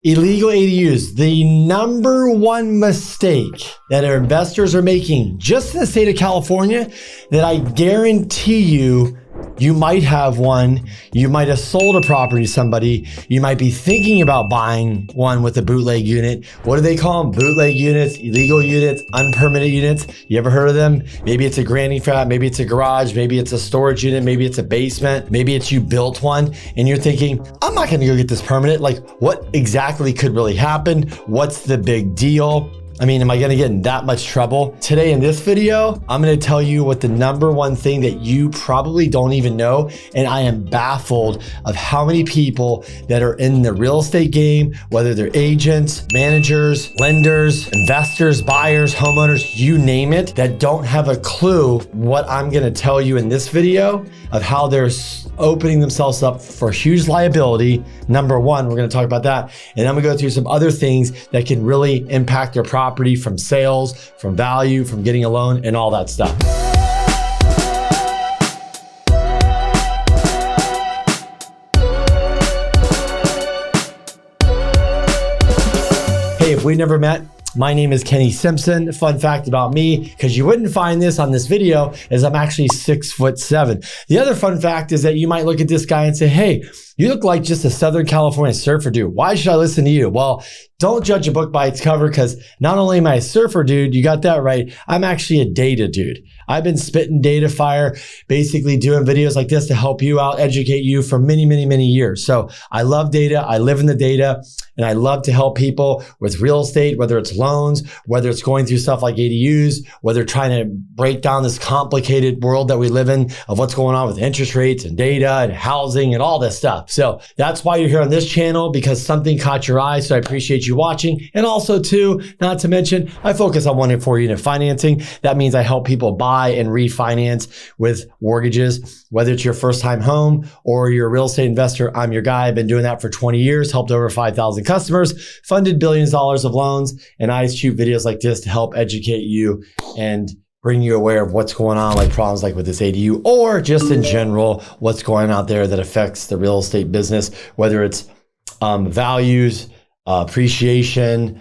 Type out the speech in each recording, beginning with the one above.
Illegal ADUs, the number one mistake that our investors are making just in the state of California that I guarantee you might have one, you might have sold a property to somebody, you might be thinking about buying one with a bootleg unit. What do they call them? Bootleg units, illegal units, unpermitted units. You ever heard of them? Maybe it's a granny flat, maybe it's a garage, maybe it's a storage unit, maybe it's a basement, maybe it's you built one and you're thinking, I'm not gonna go get this permanent. Like, what exactly could really happen? What's the big deal? I mean, am I gonna get in that much trouble? Today in this video, I'm gonna tell you what the number one thing that you probably don't even know, and I am baffled of how many people that are in the real estate game, whether they're agents, managers, lenders, investors, buyers, homeowners, you name it, that don't have a clue what I'm gonna tell you in this video of how they're opening themselves up for huge liability. Number one, we're gonna talk about that. And I'm gonna go through some other things that can really impact their property, from sales, from value, from getting a loan, and all that stuff. Hey, if we never met, my name is Kenny Simpson. Fun fact about me, because you wouldn't find this on this video, is I'm actually 6'7". The other fun fact is that you might look at this guy and say, hey, you look like just a Southern California surfer dude. Why should I listen to you? Well, don't judge a book by its cover, because not only am I a surfer dude, you got that right, I'm actually a data dude. I've been spitting data fire, basically doing videos like this to help you out, educate you for many, many, many years. So I love data, I live in the data, and I love to help people with real estate, whether it's loans, whether it's going through stuff like ADUs, whether trying to break down this complicated world that we live in of what's going on with interest rates and data and housing and all this stuff. So that's why you're here on this channel, because something caught your eye. So I appreciate you watching. And also too, not to mention, I focus on 1 and 4 unit financing. That means I help people buy and refinance with mortgages, whether it's your first time home or you're a real estate investor. I'm your guy. I've been doing that for 20 years, helped over 5,000 customers, funded billions of dollars of loans. And I shoot videos like this to help educate you and bring you aware of what's going on, like problems like with this ADU, or just in general, what's going on out there that affects the real estate business, whether it's values, appreciation,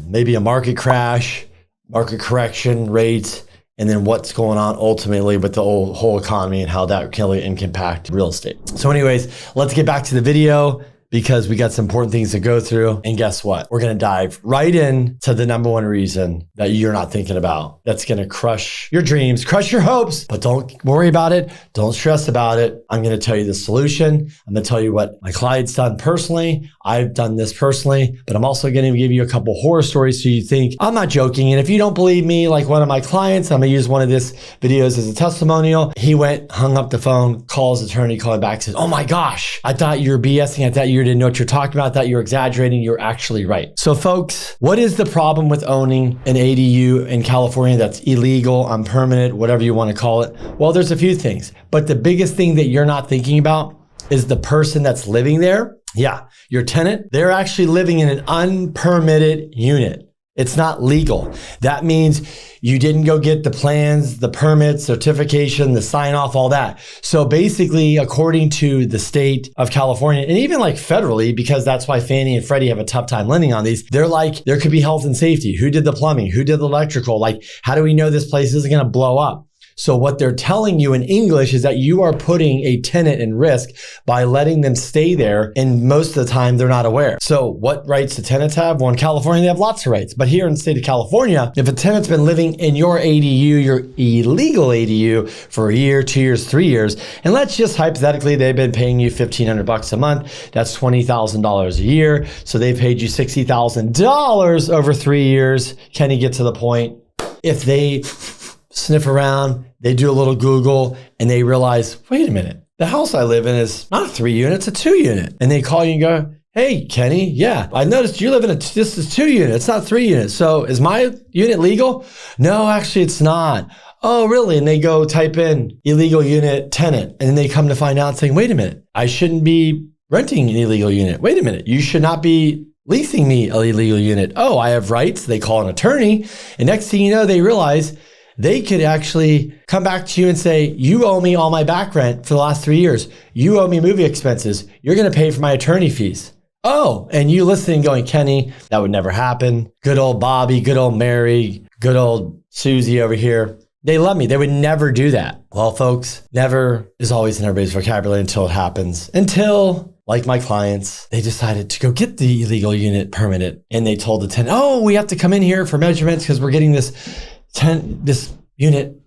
maybe a market crash, market correction rates, and then what's going on ultimately with the whole economy and how that can impact real estate. So anyways, let's get back to the video, because we got some important things to go through. And guess what? We're gonna dive right in to the number one reason that you're not thinking about. That's gonna crush your dreams, crush your hopes, but don't worry about it. Don't stress about it. I'm gonna tell you the solution. I'm gonna tell you what my client's done personally. I've done this personally, but I'm also gonna give you a couple horror stories so you think I'm not joking. And if you don't believe me, like one of my clients, I'm gonna use one of this videos as a testimonial. He went, hung up the phone, calls his attorney, calling back, says, oh my gosh, I thought you were BSing. I thought you didn't know what you're talking about. I thought you were exaggerating. You're actually right. So folks, what is the problem with owning an ADU in California that's illegal, unpermitted, whatever you want to call it? Well, there's a few things, but the biggest thing that you're not thinking about is the person that's living there. Yeah, your tenant, they're actually living in an unpermitted unit. It's not legal. That means you didn't go get the plans, the permits, certification, the sign off, all that. So basically, according to the state of California, and even like federally, because that's why Fannie and Freddie have a tough time lending on these, they're like, there could be health and safety. Who did the plumbing? Who did the electrical? Like, how do we know this place isn't gonna blow up? So what they're telling you in English is that you are putting a tenant in risk by letting them stay there, and most of the time they're not aware. So what rights do tenants have? Well, in California, they have lots of rights. But here in the state of California, if a tenant's been living in your ADU, your illegal ADU, for a year, 2 years, 3 years, and let's just hypothetically, they've been paying you $1,500 a month, that's $20,000 a year. So they paid you $60,000 over 3 years. Can you get to the point? If they sniff around, they do a little Google, and they realize, wait a minute, the house I live in is not a 3 unit, it's a 2 unit. And they call you and go, hey, Kenny, yeah, I noticed you live in this is 2 unit, it's not 3 units. So is my unit legal? No, actually it's not. Oh, really? And they go type in illegal unit tenant, and then they come to find out saying, wait a minute, I shouldn't be renting an illegal unit. Wait a minute, you should not be leasing me an illegal unit. Oh, I have rights. They call an attorney, and next thing you know, they realize they could actually come back to you and say, you owe me all my back rent for the last 3 years. You owe me movie expenses. You're going to pay for my attorney fees. Oh, and you listening going, Kenny, that would never happen. Good old Bobby, good old Mary, good old Susie over here. They love me. They would never do that. Well, folks, never is always in everybody's vocabulary until it happens. Until, like my clients, they decided to go get the illegal unit permitted. And they told the tenant, oh, we have to come in here for measurements because we're getting this unit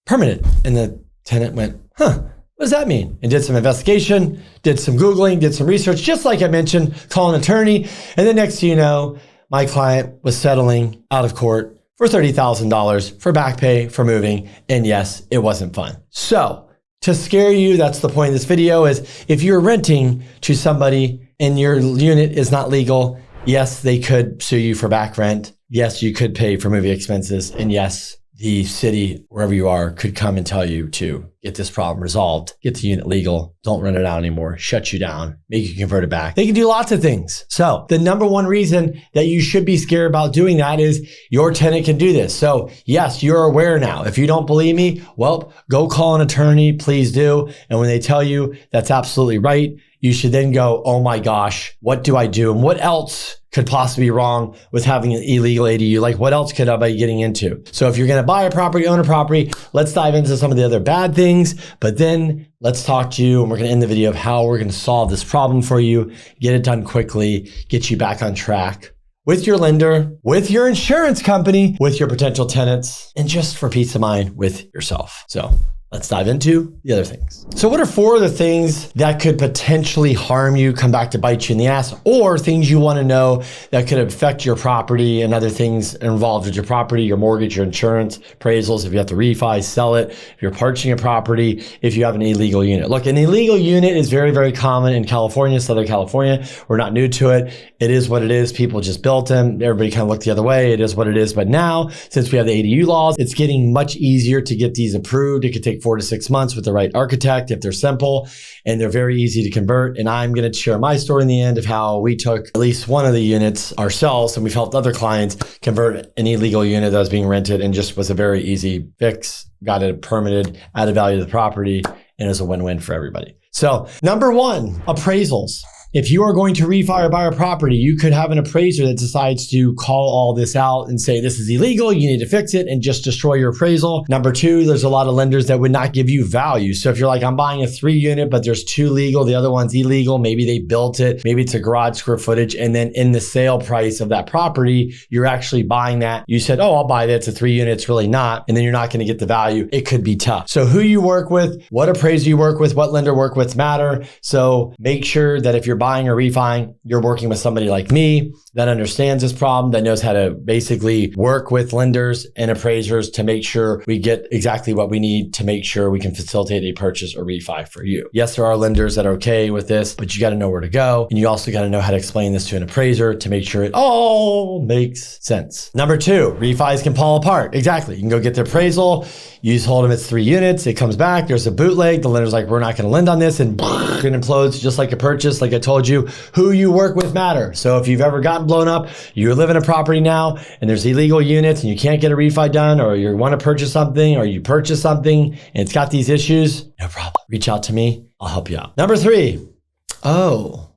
permitted. And the tenant went, huh, what does that mean? And did some investigation, did some Googling, did some research, just like I mentioned, call an attorney. And then next thing you know, my client was settling out of court for $30,000 for back pay for moving. And yes, it wasn't fun. So to scare you, that's the point of this video, is if you're renting to somebody and your unit is not legal, yes, they could sue you for back rent. Yes, you could pay for moving expenses. And yes, the city, wherever you are, could come and tell you to get this problem resolved, get the unit legal, don't rent it out anymore, shut you down, make you convert it back. They can do lots of things. So the number one reason that you should be scared about doing that is your tenant can do this. So yes, you're aware now. If you don't believe me, well, go call an attorney, please do. And when they tell you that's absolutely right, you should then go, oh my gosh, what do I do? And what else could possibly be wrong with having an illegal ADU? Like what else could I be getting into? So if you're gonna buy a property, own a property, let's dive into some of the other bad things, but then let's talk to you and we're gonna end the video of how we're gonna solve this problem for you, get it done quickly, get you back on track with your lender, with your insurance company, with your potential tenants, and just for peace of mind with yourself. So let's dive into the other things. So what are 4 of the things that could potentially harm you, come back to bite you in the ass, or things you want to know that could affect your property and other things involved with your property, your mortgage, your insurance, appraisals, if you have to refi, sell it, if you're purchasing a property, if you have an illegal unit. Look, an illegal unit is very, very common in California, Southern California. We're not new to it. It is what it is. People just built them. Everybody kind of looked the other way. It is what it is. But now, since we have the ADU laws, it's getting much easier to get these approved. It could take 4 to 6 months with the right architect if they're simple, and they're very easy to convert. And I'm going to share my story in the end of how we took at least one of the units ourselves and we've helped other clients convert an illegal unit that was being rented, and just was a very easy fix, got it permitted, added value to the property, and it was a win-win for everybody. So number 1, appraisals. If you are going to refi or buy a property, you could have an appraiser that decides to call all this out and say, this is illegal, you need to fix it, and just destroy your appraisal. Number 2, there's a lot of lenders that would not give you value. So if you're like, I'm buying a 3 unit, but there's 2 legal, the other one's illegal, maybe they built it, maybe it's a garage square footage, and then in the sale price of that property, you're actually buying that. You said, oh, I'll buy that, it's a 3 unit, it's really not, and then you're not gonna get the value. It could be tough. So who you work with, what appraiser you work with, what lender you work with matter. So make sure that if you're buying or refining, you're working with somebody like me that understands this problem, that knows how to basically work with lenders and appraisers to make sure we get exactly what we need to make sure we can facilitate a purchase or refi for you. Yes, there are lenders that are okay with this, but you got to know where to go. And you also got to know how to explain this to an appraiser to make sure it all makes sense. Number 2, refis can fall apart. Exactly. You can go get the appraisal. You told them it's 3 units. It comes back. There's a bootleg. The lender's like, we're not going to lend on this, and it implodes just like a purchase. Like I told you, who you work with matter. So if you've ever gotten blown up, you live in a property now and there's illegal units and you can't get a refi done, or you want to purchase something, or you purchase something and it's got these issues, no problem. Reach out to me. I'll help you out. Number 3, oh,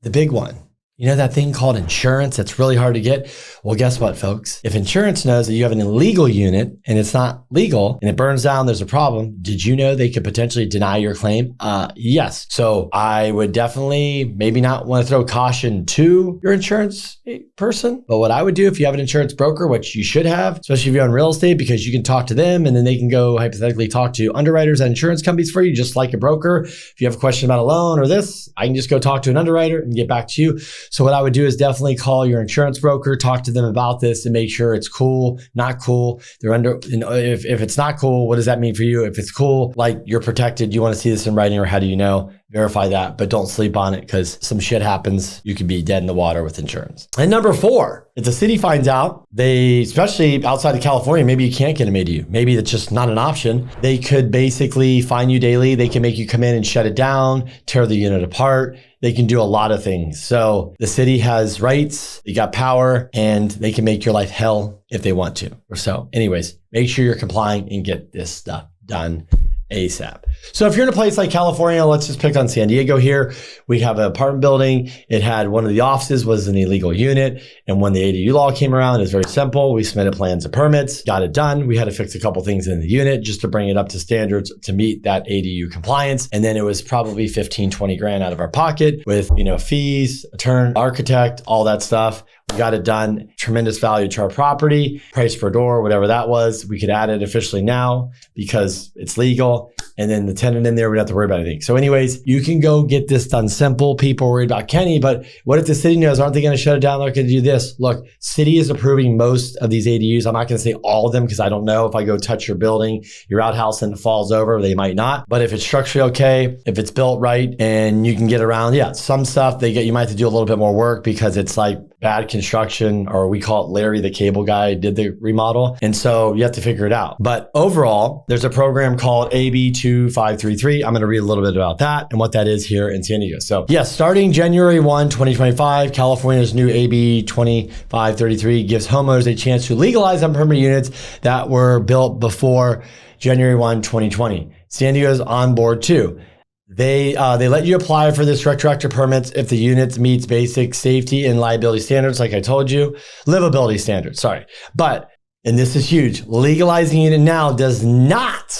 the big one. You know that thing called insurance that's really hard to get? Well, guess what, folks? If insurance knows that you have an illegal unit and it's not legal and it burns down, there's a problem. Did you know they could potentially deny your claim? Yes. So I would definitely maybe not want to throw caution to your insurance person. But what I would do if you have an insurance broker, which you should have, especially if you're on real estate, because you can talk to them and then they can go hypothetically talk to underwriters and insurance companies for you, just like a broker. If you have a question about a loan or this, I can just go talk to an underwriter and get back to you. So what I would do is definitely call your insurance broker, talk to them about this and make sure it's cool, not cool. They're under, you know, if it's not cool, what does that mean for you? If it's cool, like you're protected, you want to see this in writing, or how do you know? Verify that, but don't sleep on it, because some shit happens. You could be dead in the water with insurance. And number 4, if the city finds out, they, especially outside of California, maybe you can't get them ADU. Maybe it's just not an option. They could basically fine you daily. They can make you come in and shut it down, tear the unit apart. They can do a lot of things. So the city has rights, they got power, and they can make your life hell if they want to. Or so. Anyways, make sure you're complying and get this stuff done. ASAP. So if you're in a place like California, let's just pick on San Diego here. We have an apartment building. It had one of the offices was an illegal unit. And when the ADU law came around, it was very simple. We submitted plans and permits, got it done. We had to fix a couple things in the unit just to bring it up to standards to meet that ADU compliance. And then it was probably 15, 20 grand out of our pocket with, fees, attorney, architect, all that stuff. We got it done. Tremendous value to our property, price per door, whatever that was. We could add it officially now because it's legal. And then the tenant in there, we don't have to worry about anything. So anyways, you can go get this done simple. People are worried about Kenny, but what if the city knows? Aren't they going to shut it down? They're going to do this. Look, city is approving most of these ADUs. I'm not going to say all of them because I don't know if I go touch your building, your outhouse, and it falls over, they might not. But if it's structurally okay, if it's built right and you can get around, some stuff you might have to do a little bit more work because it's like bad construction, or we call it Larry, the cable guy, did the remodel. And so you have to figure it out. But overall, there's a program called AB 2533. I'm going to read a little bit about that and what that is here in San Diego. So yes, starting January 1, 2025, California's new AB 2533 gives homeowners a chance to legalize unpermitted units that were built before January 1, 2020. San Diego's on board too. They let you apply for this retroactive permits if the unit meets basic safety and liability standards, like I told you, livability standards, sorry. But, and this is huge, legalizing it now does not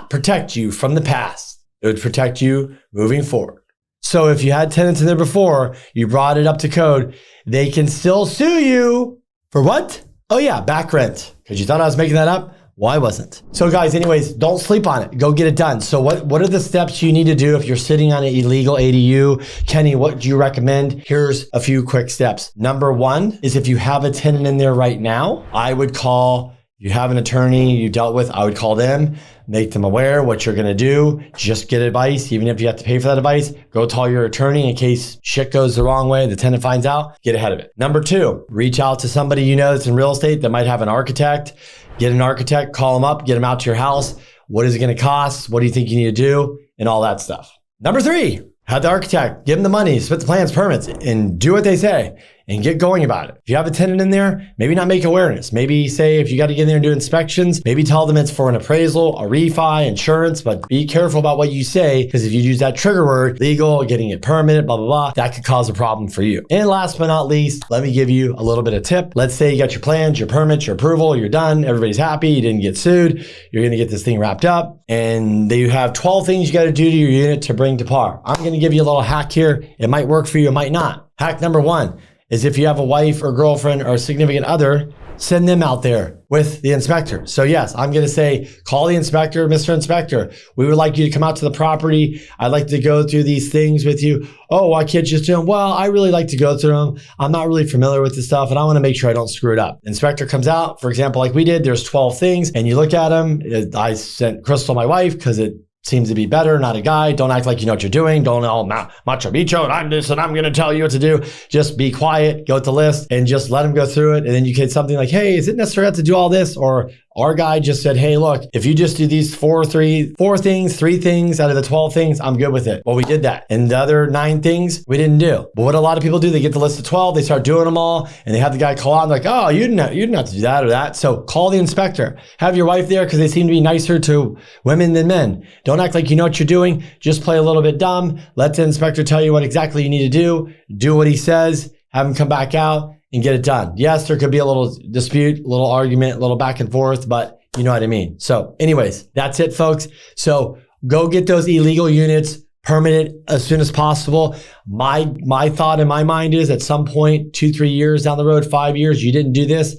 protect you from the past. It would protect you moving forward. So if you had tenants in there before, you brought it up to code, they can still sue you for what? Oh yeah, back rent. Because you thought I was making that up? Well, I wasn't. So guys, anyways, don't sleep on it. Go get it done. So what are the steps you need to do if you're sitting on an illegal ADU? Kenny, what do you recommend? Here's a few quick steps. Number one is if you have a tenant in there right now, I would call, you have an attorney you dealt with, I would call them, make them aware what you're going to do. Just get advice. Even if you have to pay for that advice, go tell your attorney in case shit goes the wrong way, the tenant finds out, get ahead of it. Number two, reach out to somebody that's in real estate that might have an architect. Get an architect, call them up, get them out to your house. What is it going to cost? What do you think you need to do? And all that stuff. Number three, have the architect, give them the money, submit the plans, permits, and do what they say and get going about it. If you have a tenant in there, maybe not make awareness. Maybe say if you got to get in there and do inspections, maybe tell them it's for an appraisal, a refi, insurance, but be careful about what you say because if you use that trigger word, legal, getting it permitted, blah, blah, blah, that could cause a problem for you. And last but not least, let me give you a little bit of tip. Let's say you got your plans, your permits, your approval, you're done, everybody's happy, you didn't get sued, you're going to get this thing wrapped up, and you have 12 things you got to do to your unit to bring to par. I'm going to give you a little hack here. It might work for you, it might not. Hack number one is if you have a wife or girlfriend or a significant other, send them out there with the inspector. So yes, I'm going to say, call the inspector, Mr. Inspector. We would like you to come out to the property. I'd like to go through these things with you. Oh, why can't you just do them? Well, I really like to go through them. I'm not really familiar with this stuff and I want to make sure I don't screw it up. Inspector comes out, for example, like we did, there's 12 things and you look at them. I sent Crystal, my wife, because it seems to be better, not a guy. Don't act like you know what you're doing. Don't all macho bicho and I'm this and I'm going to tell you what to do. Just be quiet, go with the list and just let them go through it. And then you get something like, hey, is it necessary to do all this? Or our guy just said, hey, look, if you just do these three things out of the 12 things, I'm good with it. Well, we did that. And the other 9 things we didn't do. But what a lot of people do, they get the list of 12, they start doing them all, and they have the guy call out and like, oh, you didn't have to do that or that. So call the inspector. Have your wife there because they seem to be nicer to women than men. Don't act like you know what you're doing. Just play a little bit dumb. Let the inspector tell you what exactly you need to do. Do what he says. Have him come back out and get it done. Yes, there could be a little dispute, a little argument, a little back and forth, but you know what I mean. So anyways, that's it, folks. So go get those illegal units permitted as soon as possible. My thought in my mind is at some point, 2-3 years down the road, 5 years, you didn't do this.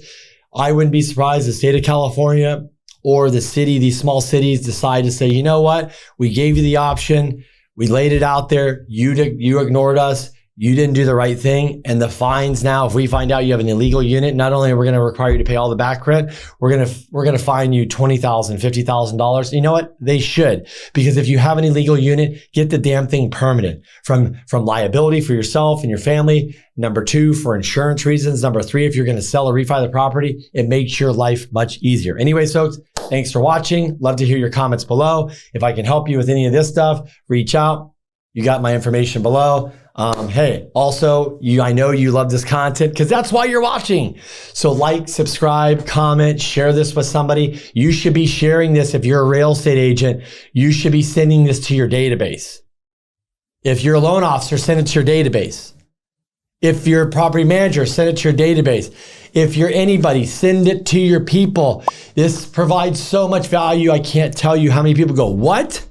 I wouldn't be surprised the state of California or the city, these small cities decide to say, you know what? We gave you the option. We laid it out there. You ignored us. You didn't do the right thing. And the fines now, if we find out you have an illegal unit, not only are we going to require you to pay all the back rent, we're going to fine you $20,000, $50,000. You know what? They should, because if you have an illegal unit, get the damn thing permitted from liability for yourself and your family. Number 2, for insurance reasons. Number 3, if you're going to sell or refi the property, it makes your life much easier. Anyways, folks, thanks for watching. Love to hear your comments below. If I can help you with any of this stuff, reach out. You got my information below. Hey, also, I know you love this content because that's why you're watching. So like, subscribe, comment, share this with somebody. You should be sharing this. If you're a real estate agent, you should be sending this to your database. If you're a loan officer, send it to your database. If you're a property manager, send it to your database. If you're anybody, send it to your people. This provides so much value. I can't tell you how many people go, what?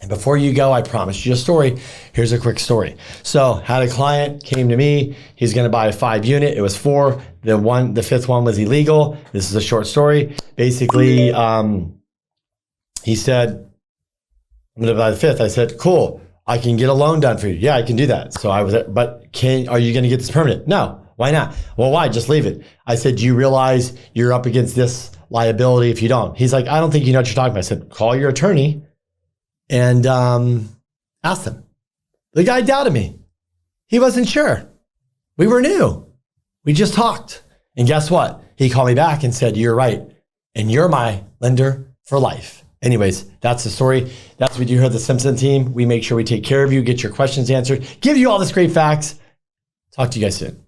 And before you go, I promised you a story. Here's a quick story. So had a client came to me. He's going to buy a 5-unit. It was 4. The 5th one was illegal. This is a short story. Basically, he said, I'm going to buy the 5th. I said, cool. I can get a loan done for you. Yeah, I can do that. So I was, but are you going to get this permanent? No. Why not? Well, why? Just leave it. I said, do you realize you're up against this liability if you don't? He's like, I don't think you know what you're talking about. I said, call your attorney and ask them. The guy doubted me. He wasn't sure. We were new. We just talked. And guess what? He called me back and said, you're right. And you're my lender for life. Anyways, that's the story. That's what we do here at the Simpson team. We make sure we take care of you, get your questions answered, give you all this great facts. Talk to you guys soon.